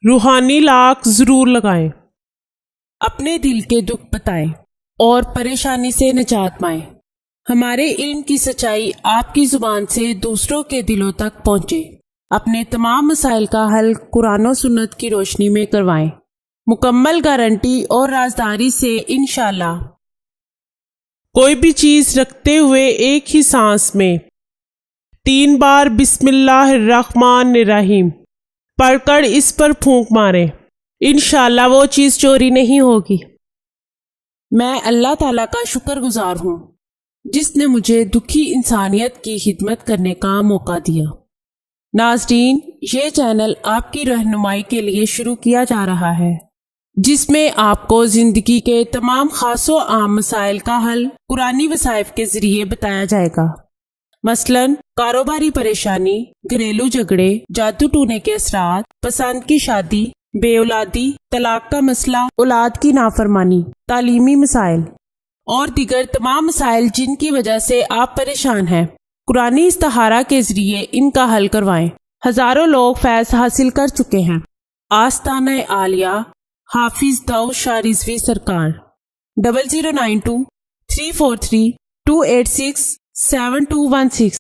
روحانی لاک ضرور لگائیں۔ اپنے دل کے دکھ بتائیں اور پریشانی سے نجات پائیں۔ ہمارے علم کی سچائی آپ کی زبان سے دوسروں کے دلوں تک پہنچے۔ اپنے تمام مسائل کا حل قرآن و سنت کی روشنی میں کروائیں، مکمل گارنٹی اور رازداری سے انشاءاللہ۔ کوئی بھی چیز رکھتے ہوئے ایک ہی سانس میں 3 بار بسم اللہ الرحمن الرحیم پڑھ کر اس پر پھونک ماریں، انشاءاللہ وہ چیز چوری نہیں ہوگی۔ میں اللہ تعالیٰ کا شکر گزار ہوں جس نے مجھے دکھی انسانیت کی خدمت کرنے کا موقع دیا۔ ناظرین، یہ چینل آپ کی رہنمائی کے لیے شروع کیا جا رہا ہے، جس میں آپ کو زندگی کے تمام خاص و عام مسائل کا حل قرآنی وظائف کے ذریعے بتایا جائے گا۔ مثلاً کاروباری پریشانی، گھریلو جھگڑے، جادو ٹونے کے اثرات، پسند کی شادی، بے اولادی، طلاق کا مسئلہ، اولاد کی نافرمانی، تعلیمی مسائل اور دیگر تمام مسائل جن کی وجہ سے آپ پریشان ہیں، قرآنی استخارہ کے ذریعے ان کا حل کروائیں۔ ہزاروں لوگ فیض حاصل کر چکے ہیں۔ آستانہ عالیہ حافظ داؤد شاہ رضوی سرکار 0092 343 286 7216